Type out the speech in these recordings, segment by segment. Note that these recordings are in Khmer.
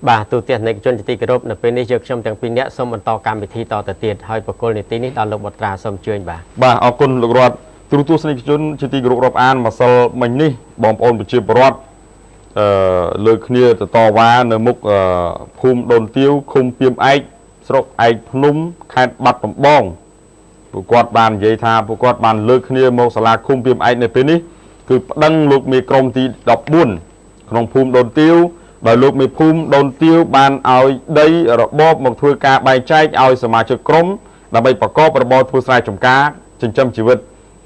បាទទូទាំងនៃជនជាតិគោរពនៅពេលនេះយើងខ្ញុំទាំងពីរនាក់សូមបន្តកម្មវិធីតទៅទៀតហើយបកគលនីតិនេះដល់លោកបត្រាសូមជឿញបាទអរគុណលោករដ្ឋទូរទស្សនិកជនជាទីគោរពរាប់អានម្សិលមិញនេះបងប្អូនប្រជាពលរដ្ឋលើគ្នាទៅតវ៉ានៅមុខភូមិដូនទាវឃុំពីមឯកស្រុកឯកភ្នំខេត្តបាត់ដំបងពួកគាត់បាននិយាយថាពួកគាត់បានលើកគ្នាមកសាលាឃុំពីមឯកនៅពេលនេះគឺប្តឹងលោកមេក្រុមទី14ក្នុងភូមិដូនទាវដោយលោកមេភូមិដូនទាវបានឲ្យដីរបបមកធ្វើការបែងចែកឲ្យសមាជិកក្រុមដើម្បីប្រកបរបរធ្វើស្រែចម្ការចិញ្ចឹមជីវិត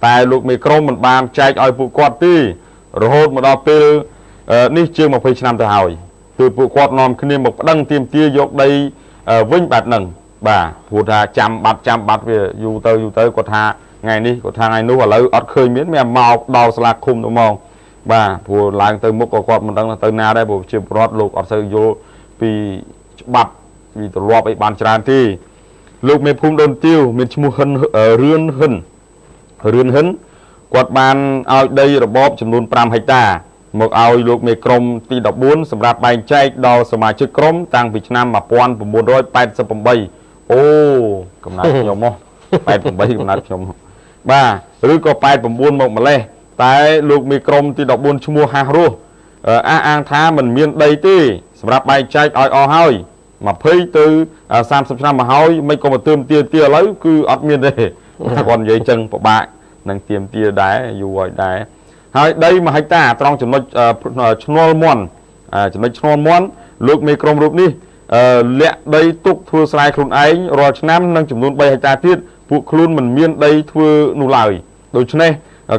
តែលោកមេក្រុមមិនបានចែកឲ្យពួកគាត់ទេរហូតមកដល់ពេលនេះជាង20ឆ្នាំទៅហើយគឺពួកគាត់នាំគ្នាមកប្តឹងទាមទារយកដីវិញបែបហ្នឹងបាទព្រោះថាចាំបាត់វាយូរទៅគាត់ថាថ្ងៃនេះគាត់ថាថ្ងៃនោះឥឡូវអត់ឃើញមានមកដល់សាលាឃុំទៅមកបាទព្រោះឡើងទៅមុខក៏គាត់មិនដឹងទៅណាដែរព្រោះជាប្រវត្តិលោកអត់សូវយល់ពីច្បាប់ពីទម្លាប់អីបានច្រើនទេលោកមេភូមិដូនទាវមានឈ្មោះរឿនហ៊ិនគាត់បានឲ្យដីរបបចំនួន5ហិកតាមកឲ្យលោកមេក្រុមទី14សម្រាប់បែងចែកដល់សមាជិកក្រុមតាំងពីឆ្នាំ1988អូកំណត់ខ្ញុំមក88កំណត់ខ្ញុំបាទឬក៏89មកម្លេះតែលោកមេក្រុមទី14ឈ្មោះហាស់រស់អះអាងថាមិនមានដីទេសម្រាប់បែងចែកឲ្យអស់ហើយ20ទៅ30ឆ្នាំមកហើយមិនក៏មកទើមទាឥឡូវគឺអត់មានទេគាត់និយាយចឹងពិបាកនឹងទៀមទាដែរយូរហើយដែរហើយដី1ហិកតាត្រង់ចំណុចឈ្នល់មន់លោកមេក្រុមរូបនេះលាក់ដីទុកធ្វើស្រែខ្លួនឯងរាល់ឆ្នាំនឹងចំនួន3ហិកតាទៀតពួកខ្លួនមិនមានដីធ្វើនោះឡើយដូច្នេះ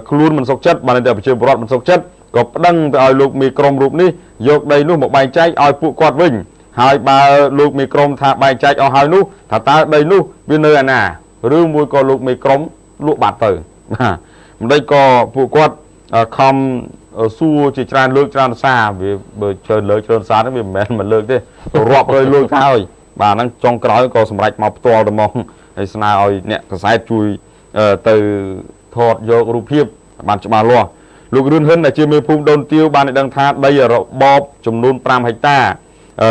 ខ្លួនមិនសុខចិត្តបានតែប្រជាពលរដ្ឋមិនសុខចិត្តក៏ប្តឹងទៅឲ្យលោកមេក្រុមរូបនេះយកដីនោះមកបែងចែកឲ្យពួកគាត់វិញហើយបើលោកមេក្រុមថាបែងចែកអស់ហើយនោះថាតើដីនោះវានៅឯណាឬមួយក៏លោកមេក្រុមលក់បាត់ទៅបាទមិនដេចក៏ពួកគាត់ខំសួរជាច្រើនលើកច្រើនសារវាបើច្រើនលើកច្រើនសារហ្នឹងវាមិនមែនមួយលើកទេរាប់រយលើកហើយបាទហ្នឹងចុងក្រោយក៏សម្រេចមកផ្ទាល់ទៅមកហើយស្នើឲ្យអ្នកកសែតជួយទៅថតយករូបភាពបានច្បាស់លាស់លោករឿនហ៊ិនដែលជាមេភូមិដូនទាវបានដឹងថាដីរបបចំនួន5ហិកតា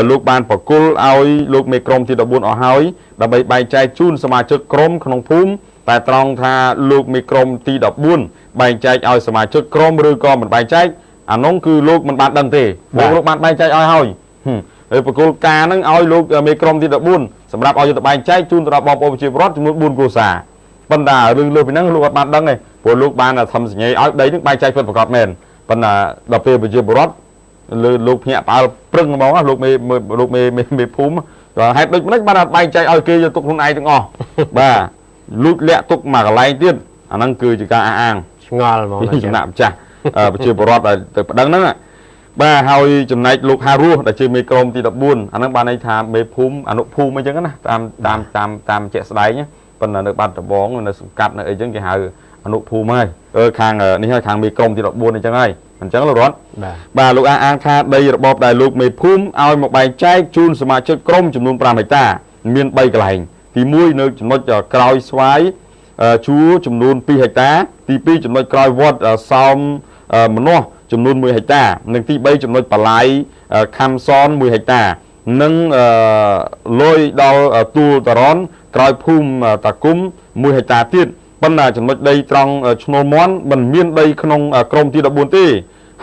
លោកបានប្រគល់ឲ្យលោកមេក្រុមទី14អស់ហើយដើម្បីបែងចែកជូនសមាជិកក្រុមក្នុងភូមិតែត្រង់ថាលោកមេក្រុមទី14បែងចែកឲ្យសមាជិកក្រុមឬក៏មិនបែងចែកអានោះគឺលោកមិនបានដឹងទេលោកបានបែងចែកឲ្យហើយហើយប្រគល់ការហ្នឹងឲ្យលោកមេក្រុមទី14សម្រាប់ឲ្យទៅបែងចែកជូនទៅដល់បងប្អូនប្រជាពលរដ្ឋចំនួន4គ្រួសារប៉ុន្តែរឿងលើពីហ្នឹងលោកអត់បានដឹងទេព្រោះលោកបានធ្វើសញ្ញាឲ្យដីហ្នឹងបែងចែកពិតប្រាកដមែនប៉ុន្តែដល់ពេលប្រជាពលរដ្ឋលើលោកភ្នាក់ផ្អើលព្រឹងហ្មងលោកមេភូមិក៏ហេតុដូច្នេះបានអត់បែងចែកឲ្យគេយកទុកខ្លួនឯងទាំងអស់បាទលូតលាក់ទុកមកកន្លែងទៀតអាហ្នឹងគឺជាការអះអាងឆ្ងល់ហ្មងចំណាក់ម្ចាស់ប្រជាពលរដ្ឋដែលទៅប្តឹងហ្នឹងបាទហើយចំណែកលោកហារស់ដែលជាមេក្រុមទី14អាហ្នឹងបានន័យថាមេភូមិអនុភូមិអីចឹងណាតាមជាក់ស្ដែងប៉ុន្តែនៅបាត់ដំបងនៅសង្កាត់នៅអីចឹងគេហៅអនុភូមិហើយខាងនេះហើយខាងមេក្រុមទី14អញ្ចឹងហើយអញ្ចឹងលោករដ្ឋបាទលោកអះអាងថាដីរបបដែលលោកមេភូមិឲ្យមកបែងចែកជូនសមាជិកក្រុមចំនួន5ហិកតាមាន3កន្លែងទី1នៅចំណុចក្រោយស្វាយជួរចំនួន2ហិកតាទី2ចំណុចក្រោយវត្តសោមម្នាស់ចំនួន1ហិកតានិងទី3ចំណុចបលាយខំសន1ហិកតានិងលយដល់ទួលតរ៉នក្រោយភូមិតាគុំ1ហិកតាទៀតប៉ុន្តែចំណុចដីត្រង់ឈ្នល់មន់មិនមានដីក្នុងក្រុមទី14ទេ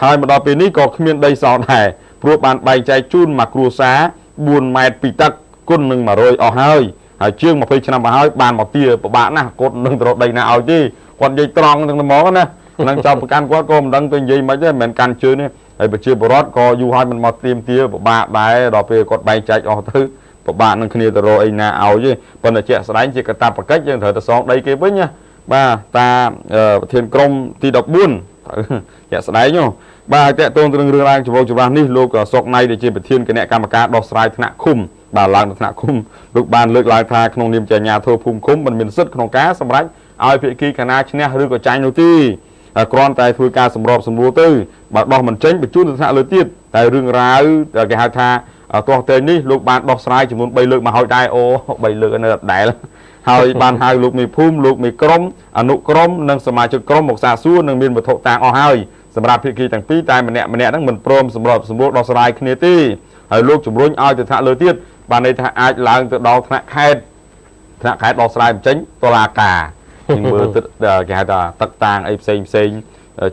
ហើយមកដល់ពេលនេះក៏គ្មានដីសល់ដែរព្រោះបានបែងចែកជូនមកគ្រួសារ4ម៉ែត្រពីទឹកគុណនឹង100អស់ហើយជាង20ឆ្នាំមកហើយបានមកទាពិបាកណាស់គាត់នឹងទៅរកដីណាឲ្យទេគាត់និយាយត្រង់ទាំងហ្មងណានឹងចោលប្រកាន់គាត់ក៏មិនដឹងទៅនិយាយមិនទេមិនមែនកាន់ជើងទេហើយប្រជាពលរដ្ឋក៏យូរហើយមិនមកត្រៀមទាពិបាកដែរដល់ពេលគាត់បែងចែកអស់ទៅពិបាកនឹងគ្នាទៅរកអីណាឲ្យទេប៉ុន្តែជាក់ស្ដែងជាកតាបកិច្ចយើងត្រូវទៅសងដីគេវិញណាបាទតាមប្រធានក្រុមទី14ជាក់ស្ដែងបាទតកតងទៅនឹងរឿងរ៉ាវចម្រាស់នេះលោកសុកណៃដែលជាប្រធានគណៈកម្មការដោះស្រាយថ្នាក់ឃុំបាទឡើងថ្នាក់ឃុំលោកបានលើកឡើងថាក្នុងនាមជាអាជ្ញាធរភូមិឃុំមិនមានសិទ្ធិក្នុងការសម្រេចឲ្យភាគីកណាឈ្នះឬក៏ចាញ់នោះទេគ្រាន់តែធ្វើការសម្របសម្រួលទៅបើដោះមិនចេញបញ្ជូនទៅថ្នាក់លើទៀតតែរឿងរ៉ាវគេហៅថាទាស់ទែងនេះលោកបានដោះស្រាយចំនួន3លើកមកហើយដែរអូ3លើកនៅដដែលហើយបានហៅលោកមេភូមិលោកមេក្រុមអនុក្រុមនិងសមាជិកក្រុមមកសាកសួរនិងមានវត្ថុតាងអស់ហើយសម្រាប់ភាគីទាំងពីរតែម្នាក់ហ្នឹងមិនព្រមសម្របសម្រួលដោះស្រាយគ្នាទេ ហើយលោកជំរុញឲ្យទៅថ្នាក់លើទៀតបានន័យថាអាចឡើងទៅដល់ថ្នាក់ខេត្តដោះស្រាយបញ្ចេញតុលាការនឹងមើលទៅគេហៅថាទឹកតាងអីផ្សេង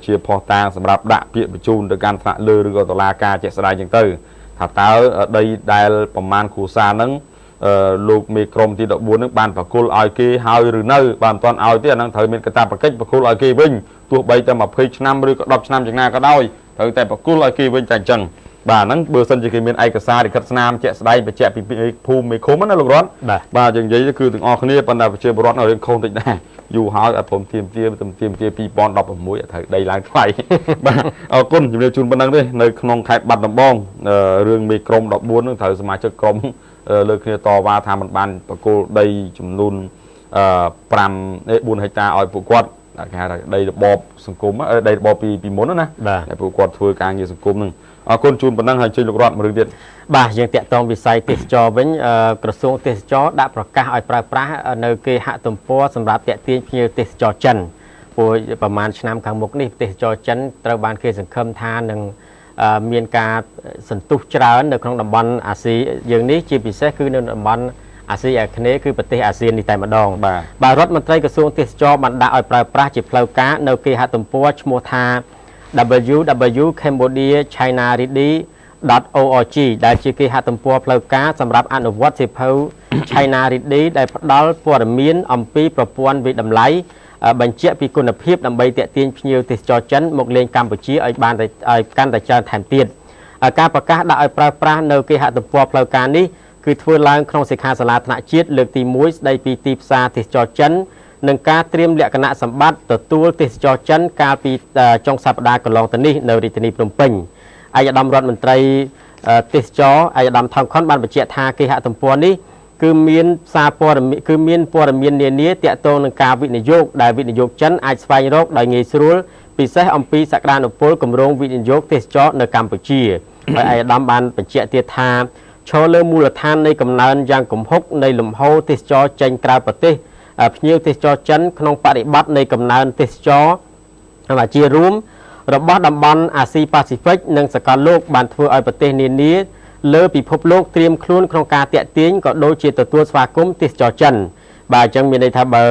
ជាផុសតាងសម្រាប់ដាក់ពាក្យបញ្ជូនទៅកាន់ថ្នាក់លើឬក៏តុលាការជាក់ស្ដែងចឹងទៅថាតើដីដែលប្រមាណគ្រួសារហ្នឹងលោកមេក្រុមទី14ហ្នឹងបានប្រគល់ឲ្យគេហើយឬនៅបានមិនទាន់ឲ្យទេអាហ្នឹងត្រូវមានកាតព្វកិច្ចប្រគល់ឲ្យគេវិញទោះបីតែ20ឆ្នាំឬក៏10ឆ្នាំយ៉ាងណាក៏ដោយត្រូវតែប្រគល់ឲ្យគេវិញតែអញ្ចឹងបាទហ្នឹងបើសិនជាគេមានឯកសារលិខិតស្នាមជាក់ស្ដែងបញ្ជាក់ពីភូមិមេឃុំណាលោករតបាទយើងនិយាយគឺទាំងអស់គ្នាប៉ុន្តែប្រជាពលរដ្ឋនៅរឿងខុសតិចដែរយូរហើយអត់ព្រមទៀមទា2016អត់ត្រូវដីឡើងថ្លៃបាទអរគុណជំរាបជូនប៉ុណ្ណឹងទេនៅក្នុងខេត្តបាត់ដំបងរឿងមេក្រុម14ហ្នឹងត្រូវសមាជិកក្រុមលើគ្នាតវ៉ាថាมันបានបកគោលដីចំនួន4ហិកតាឲ្យពួកគាត់គេហៅថាដីរបបសង្គមដីរបបពីមុនណាតែពួកគាត់ធ្វើការងារសង្គមហ្នឹងអរគុណជូនប៉ុណ្ណឹងហើយជើញលោករដ្ឋមួយរឿងទៀតបាទយើងតាក់ទងវិស័យទេសចរវិញក្រសួងទេសចរដាក់ប្រកាសឲ្យប្រើប្រាស់នៅគេហទំព័រសម្រាប់តាក់ទាញភ្ញៀវទេសចរចិនព្រោះប្រហែលឆ្នាំខាងមុខនេះទេសចរចិនត្រូវបានគេសង្ឃឹមថានឹងមានការសន្ទុះច្រើននៅក្នុងតំបន់អាស៊ីយើងនេះជាពិសេសគឺនៅតំបន់អាស៊ីអាគ្នេយ៍គឺប្រទេសអាស៊ាននេះតែម្ដងបាទរដ្ឋមន្ត្រីក្រសួងទេសចរបានដាក់ឲ្យប្រើប្រាស់ជាផ្លូវការនៅគេហទំព័រឈ្មោះថា www.cambodiachinaredy.org ដែលជាគេហទំព័រផ្លូវការសម្រាប់អនុវត្តសៀវភៅ China Ready ដែលផ្ដល់ព័ត៌មានអំពីប្រព័ន្ធវិតម្លៃបញ្ជាក់ពីគុណភាពដើម្បីទាក់ទាញភ្ញៀវទេសចរចិនមកលេងកម្ពុជាឲ្យបានឲ្យកាន់តែច្រើនថែមទៀតការប្រកាសដាក់ឲ្យប្រើប្រាស់នៅគេហទំព័រផ្លូវការនេះគឺធ្វើឡើងក្នុងសិក្ខាសាលាថ្នាក់ជាតិលើកទី1ស្ដីពីទីផ្សារទេសចរចិននិងការត្រៀមលក្ខណៈសម្បត្តិទទួលទេសចរចិនកាលពីចុងសប្តាហ៍កន្លងទៅនេះនៅរាជធានីភ្នំពេញឯកឧត្តមរដ្ឋមន្ត្រីទេសចរឯកឧត្តមថងខុនបានបញ្ជាក់ថាគេហទំព័រនេះគឺមានសារព័ត៌មានព័ត៌មាននានាទាក់ទងនឹងការវិនិយោគដែលវិនិយោគចិនអាចស្វែងរកដោយងាយស្រួលពិសេសអំពីសក្តានុពលគម្រោងវិនិយោគទេសចរនៅកម្ពុជាហើយឯកឧត្តមបានបញ្ជាក់ទៀតថាឈរលើមូលដ្ឋាននៃកំណើនយ៉ាងគំហុកនៃលំហូរទេសចរចេញក្រៅប្រទេសភ្ញៀវទេសចរចិនក្នុងបរិបទនៃកំណើនទេសចរជារួមរបស់តំបន់អាស៊ីប៉ាស៊ីហ្វិកនិងសកលលោកបានធ្វើឲ្យប្រទេសនានាលើពិភពលោកត្រៀមខ្លួនក្នុងការតាក់ទាញក៏ដូចជាទទួលស្វាគមន៍ទេសចរចិនបាទអញ្ចឹងមានន័យថាបើ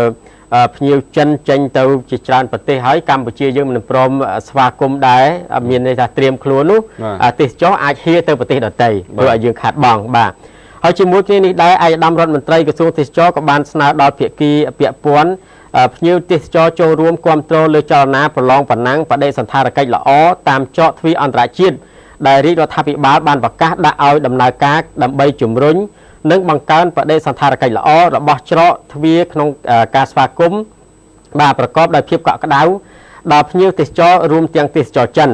ភ្ញៀវចិនចេញទៅជាច្រើនប្រទេសហើយកម្ពុជាយើងមិនព្រមស្វាគមន៍ដែរមានន័យថាត្រៀមខ្លួននោះទេសចរអាចហៀទៅប្រទេសដទៃព្រោះឲ្យយើងខាតបង់បាទហើយជាមួយគ្នានេះដែរឯកឧត្តមរដ្ឋមន្ត្រីក្រសួងទេសចរក៏បានស្នើដល់ភាគីពាក់ព័ន្ធភ្ញៀវទេសចរចូលរួមគាំទ្រលើចលនាប្រឡងប៉ណ្ណឹងបដិសណ្ឋារកិច្ចល្អតាមច្រកទ្វារអន្តរជាតិដែលរាជរដ្ឋាភិបាលបានប្រកាសដាក់ឲ្យដំណើរការដើម្បីជំរុញនិងបង្កើនបដិសណ្ឋារកិច្ចល្អរបស់ច្រកទ្វារក្នុងការស្វាគមន៍បាទប្រកបដោយភាពកក់ក្ដៅដល់ភ្ញៀវទេសចររួមទាំងទេសចរចិន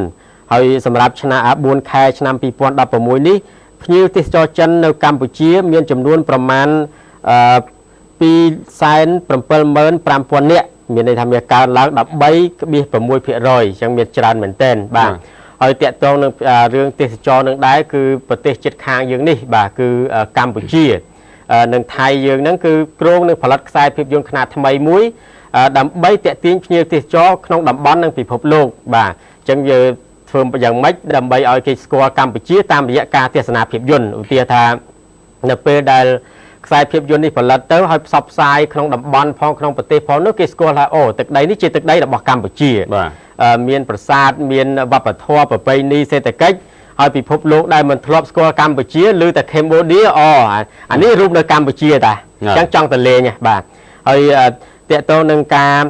ហើយសម្រាប់ឆ្នាំ4ខែឆ្នាំ2016នេះភ្ញៀវទេសចរចិននៅកម្ពុជាមានចំនួនប្រមាណ275,000 នាក់មានន័យថាមានកើនឡើង 13.6% អញ្ចឹងមានច្រើនមែនទែនបាទហើយតាក់ទងនឹងរឿងទេសចរនឹងដែរគឺប្រទេសជិតខាងយើងនេះបាទគឺកម្ពុជានិងថៃយើងហ្នឹងគឺគ្រោងនឹងផលិតខ្សែភាពយន្តខ្នាតថ្មីមួយដើម្បីតាក់ទាញភ្ញៀវទេសចរក្នុងតំបន់និងពិភពលោកបាទអញ្ចឹងយើងធ្វើយ៉ាងម៉េចដើម្បីឲ្យគេស្គាល់កម្ពុជាតាមរយៈការទស្សនាភាពយន្តឧទាហរណ៍ថានៅពេលដែលខ្សែភាពយន្តនេះផលិតទៅហើយផ្សព្វផ្សាយក្នុងតំបន់ផងក្នុងប្រទេសផងនោះគេស្គាល់ថាអូទឹកដីនេះជាទឹកដីរបស់កម្ពុជាមានប្រាសាទមានវប្បធម៌ប្រពៃណីសេដ្ឋកិច្ចហើយពិភពលោកដែលមិនធ្លាប់ស្គាល់កម្ពុជាឬតែ Cambodia អានេះរូបនៅកម្ពុជាតាអញ្ចឹងចង់ទៅលេងបាទហើយតកតងនឹងការ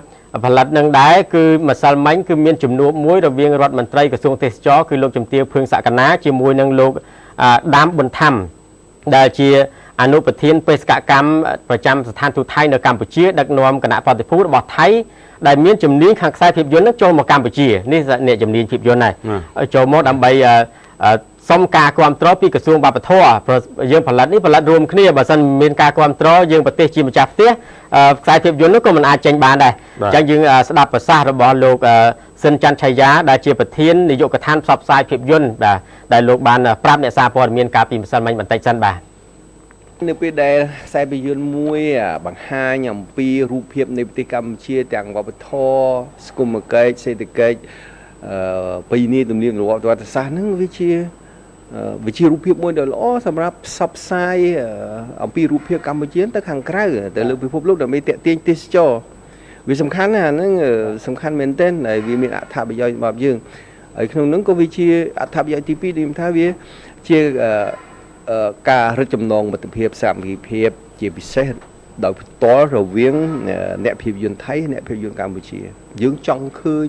ផលិតនឹងដែរគឺម្សិលមិញគឺមានជំនួបមួយរវាងរដ្ឋមន្ត្រីក្រសួងទេសចរគឺលោកជំទាវភឿងសក្កណាជាមួយនឹងលោកដាមប៊ុនថាំដែលជាអនុប្រធានបេសកកម្មប្រចាំស្ថានទូតថៃនៅកម្ពុជាដឹកនាំគណៈប្រតិភូរបស់ថៃដែលមានជំនាញខាងខ្សែភាពយន្តនឹងចូលមកកម្ពុជានេះអ្នកជំនាញភាពយន្តដែរចូលមកដើម្បីសុំការគ្រប់គ្រងពីក្រសួងវប្បធម៌ព្រោះយើងផលិតរួមគ្នាបើមិនមានការគ្រប់គ្រងយើងប្រទេសជាម្ចាស់ផ្ទះខ្សែភាពយន្តនោះក៏មិនអាចចេញបានដែរអញ្ចឹងយើងស្ដាប់ប្រសាសន៍របស់លោកសិនច័ន្ទឆៃយាដែលជាប្រធាននាយកដ្ឋានផ្សព្វផ្សាយភាពយន្តដែលលោកបានប្រាប់អ្នកសារព័ត៌មានកាលពីម្សិលមិញបន្តិចសិនបាទនៅពេលដែលខ្សែភាពយន្តមួយបង្ហាញអំពីរូបភាពនៃប្រទេសកម្ពុជាទាំងវប្បធម៌សង្គមគិច្ចសេដ្ឋកិច្ចពីនេះទំនៀមទម្លាប់វត្តសាស្ត្រហ្នឹងវាជា វិជារូបភាពមួយដ៏ល្អសម្រាប់ផ្សព្វផ្សាយអំពីរូបភាពកម្ពុជាទៅខាងក្រៅទៅលើពិភពលោកដើម្បីទាក់ទាញទេសចរវាសំខាន់ណាស់ហ្នឹងសំខាន់មែនទែនហើយវាមានអត្ថប្រយោជន៍សម្រាប់យើងហើយក្នុងហ្នឹងក៏វាជាអត្ថប្រយោជន៍ទី2ដែលថាវាជាការរឹតចំណងមិត្តភាពសាមគ្គីភាពជាពិសេសដោយផ្ទាល់រវាងអ្នកភាពយន្តថៃអ្នកភាពយន្តកម្ពុជាយើងចង់ឃើញ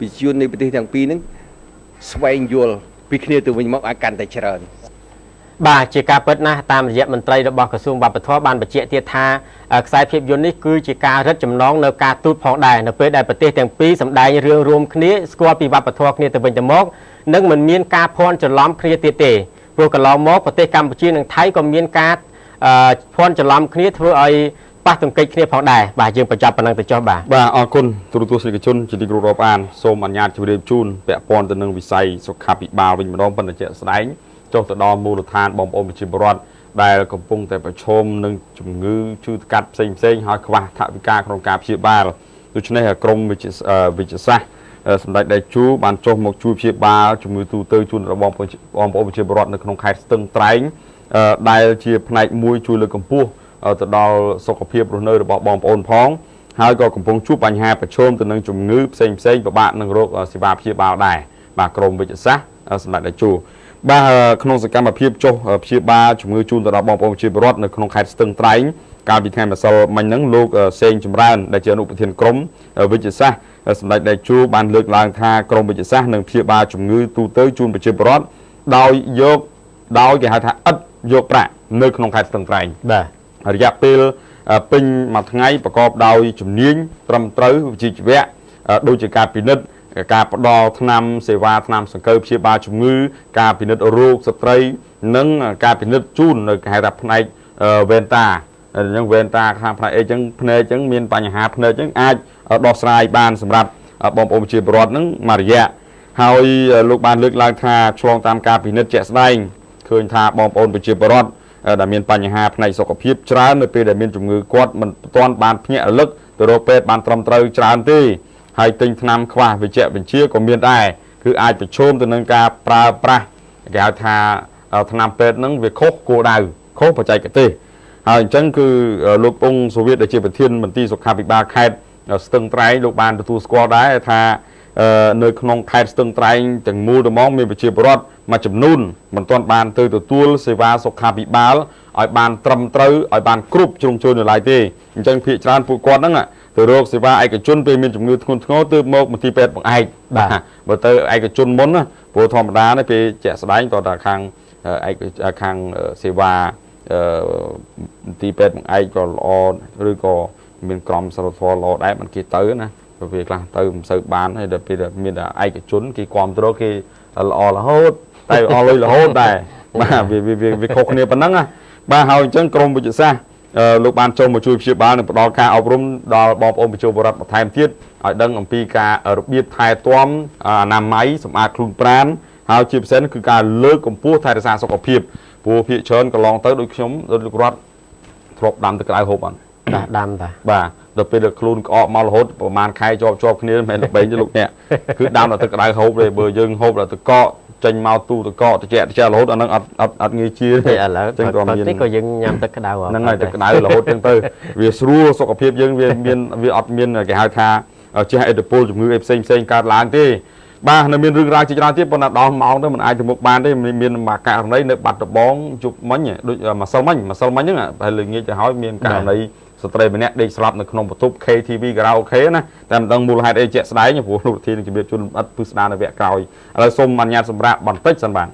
វិទ្យុនៃប្រទេសទាំងពីរហ្នឹងស្វែងយល់ពីគ្នាទៅវិញមកឲ្យកាន់តែច្រើនបាទជាការពិតណាស់តាមរយៈមន្ត្រីរបស់ក្រសួងវប្បធម៌បានបញ្ជាក់ទៀតថាខ្សែភាពយន្តនេះគឺជាការរឹតចំណងនៅការទូតផងដែរនៅពេលដែលប្រទេសទាំងពីរសម្ដែងរឿងរួមគ្នាស្គាល់ពីវប្បធម៌គ្នាទៅវិញទៅមកនិងមិនមានការភ័ន្តច្រឡំគ្នាទៀតទេព្រោះកន្លងមកប្រទេសកម្ពុជានិងថៃក៏មានការភ័ន្តច្រឡំគ្នាធ្វើឲ្យប៉ះទង្គិចគ្នាផងដែរបាទយើងបញ្ចប់ប៉ុណ្ណឹងទៅចុះបាទអរគុណទូរទស្សនិកជនជាទីគោរពអានសូមអនុញ្ញាតជម្រាបជូនពាក់ព័ន្ធទៅនឹងវិស័យសុខាភិបាលវិញម្ដងប៉ុន្តែជាក់ស្ដែងចុះទៅដល់មូលដ្ឋានបងប្អូនប្រជាពលរដ្ឋដែលកំពុងតែប្រឈមនឹងជំងឺឈឺថ្កាត់ផ្សេងហើយខ្វះថវិកាក្នុងការព្យាបាលដូច្នេះក្រមវិទ្យាសាស្ត្រសម្ដេចដេជោបានចុះមកជួយព្យាបាលជំងឺទូទៅជូនដល់បងប្អូនប្រជាពលរដ្ឋនៅក្នុងខេត្តស្ទឹងត្រែងដែលជាផ្នែកមួយជួយលើកកម្ពស់ទៅដល់សុខភាពរស់នៅរបស់បងប្អូនផងហើយក៏កំពុងជួបបញ្ហាប្រឈមទៅនឹងជំងឺផ្សេងពិបាកនឹងរោគសេវាព្យាបាលដែរបាទក្រមវិទ្យាសាស្ត្រសម្ដេចដេជោបាទក្នុងសកម្មភាពចុះព្យាបាលជំងឺជូនទៅដល់បងប្អូនប្រជាពលរដ្ឋនៅក្នុងខេត្តស្ទឹងត្រែងកាលពីថ្ងៃម្សិលមិញហ្នឹងលោកសេងចម្រើនដែលជាអនុប្រធានក្រមវិទ្យាសាស្ត្រសម្ដេចដេជោបានលើកឡើងថាក្រមវិទ្យាសាស្ត្រនឹងព្យាបាលជំងឺទូទៅជូនប្រជាពលរដ្ឋដោយគេហៅថាឥតយកប្រាក់នៅក្នុងខេត្តស្ទឹងត្រែងបាទរយៈពេលពេញមួយថ្ងៃប្រកបដោយជំនាញត្រឹមត្រូវវិជ្ជាជីវៈដូចជាការពិនិត្យការផ្ដល់ថ្នាំសេវាថ្នាំសង្កូវព្យាបាលជំងឺការពិនិត្យរោគស្ត្រីនិងការពិនិត្យជូននៅគេហៅថាផ្នែកវ៉ែនតាអញ្ចឹងវ៉ែនតាខាងផ្នែកអីចឹងភ្នែកចឹងមានបញ្ហាភ្នែកចឹងអាចដោះស្រាយបានសម្រាប់បងប្អូនប្រជាពលរដ្ឋហ្នឹងមួយរយៈហើយលោកបានលើកឡើងថាឆ្លងតាមការពិនិត្យជាក់ស្ដែងឃើញថាបងប្អូនប្រជាពលរដ្ឋដែលមានបញ្ហាផ្នែកសុខភាពច្រើននៅពេលដែលមានជំងឺគាត់មិនទាន់បានភ្ញាក់រលឹកទៅរកពេទ្យបានត្រឹមត្រូវច្រើនទេហើយទិញថ្នាំខ្វះវិជ្ជបញ្ជាក៏មានដែរគឺអាចប្រឈមទៅនឹងការប្រើប្រាស់គេហៅថាថ្នាំពេទ្យហ្នឹងវាខុសគោលដៅខុសបច្ចេកទេសហើយអញ្ចឹងគឺលោកពងសូវៀតដែលជាប្រធានមន្ទីរសុខាភិបាលខេត្តស្ទឹងត្រែងលោកបានទទួលស្គាល់ដែរថានៅក្នុងខេត្តស្ទឹងត្រែងទាំងមូលតែមកមានប្រជាពលរដ្ឋមួយចំនួនមិនទាន់បានទៅទទួលសេវាសុខាភិបាលឲ្យបានត្រឹមត្រូវឲ្យបានគ្រប់ជ្រុងជ្រោយនៅឡើយទេអញ្ចឹងភាគច្រើនពួកគាត់ហ្នឹងទៅរកសេវាឯកជនពេលមានជំងឺធ្ងន់ធ្ងរទើបមកមន្ទីរពេទ្យបង្អែកបាទបើទៅឯកជនមុនណាព្រោះធម្មតានេះពេលជាក់ស្ដែងតើថាខាងខាងសេវាមន្ទីរពេទ្យបង្អែកក៏ល្អឬក៏មានក្រមសីលធម៌ល្អដែរមិនគេទៅណាពេលខ្លះទៅមិនសូវបានហើយដល់ពេលមានឯកជនគេគ្រប់គ្រងគេល្អរហូតតែអស់លុយរហូតដែរបាទវាខុសគ្នាប៉ុណ្ណឹងណាបាទហើយអញ្ចឹងក្រមវិទ្យាសាស្ត្រលោកបានចូលមកជួយព្យាបាលនិងផ្ដល់ការអប់រំដល់បងប្អូនប្រជាពលរដ្ឋបន្ថែមទៀតឲ្យដឹងអំពីការរបៀបថែទាំអនាម័យសម្អាតខ្លួនប្រាណហើយជាពិសេសគឺការលើកកម្ពស់ថែរក្សាសុខភាពព្រោះភាគច្រើនកន្លងទៅដូចខ្ញុំដូចលោករដ្ឋធ្លាប់ដាំទឹកក្តៅហូបអត់ដាំតាបាទដល់ពេលខ្លួនក្អកមករហូតប្រហែលខែជាប់គ្នាមិនមែនល្បែងទេលោកអ្នកគឺដាំដល់ទឹកក្តៅហូបទេបើយើងហូបដល់ទឹកកកចេញមកទូទឹកកកត្រជាក់រហូតអានឹងអត់ងាយជាទេឥឡូវចឹងក៏មានក៏យើងញ៉ាំទឹកក្តៅហ្នឹងហើយទឹកក្តៅរហូតចឹងទៅវាស្រួលសុខភាពយើងវាអត់មានគេហៅថាចេះឥទ្ធិពលជំងឺផ្សេងកើតឡើងទេបាទនៅមានរឿងរ៉ាវជាច្រើនទៀតប៉ុន្តែដល់ម៉ោងទៅមិនអាចទៅមុខបានទេមានមួយករណីនៅបាត់ដំបងជប់មិញដូចម្សិលមិញហ្នឹងតែលើងាកទៅហើយមានករណីស្ត្រីម្នាក់ដេកស្លាប់នៅក្នុងបន្ទប់ KTV ការ៉ាអូខេណាតែមិនដឹងមូលហេតុអីជាក់ស្ដែងព្រោះលោកប្រធានជំរាបជូនអត់ពឹស្ដារនៅវគ្គក្រោយឥឡូវសូមអនុញ្ញាតសម្រាប់បន្តិចសិនបាទ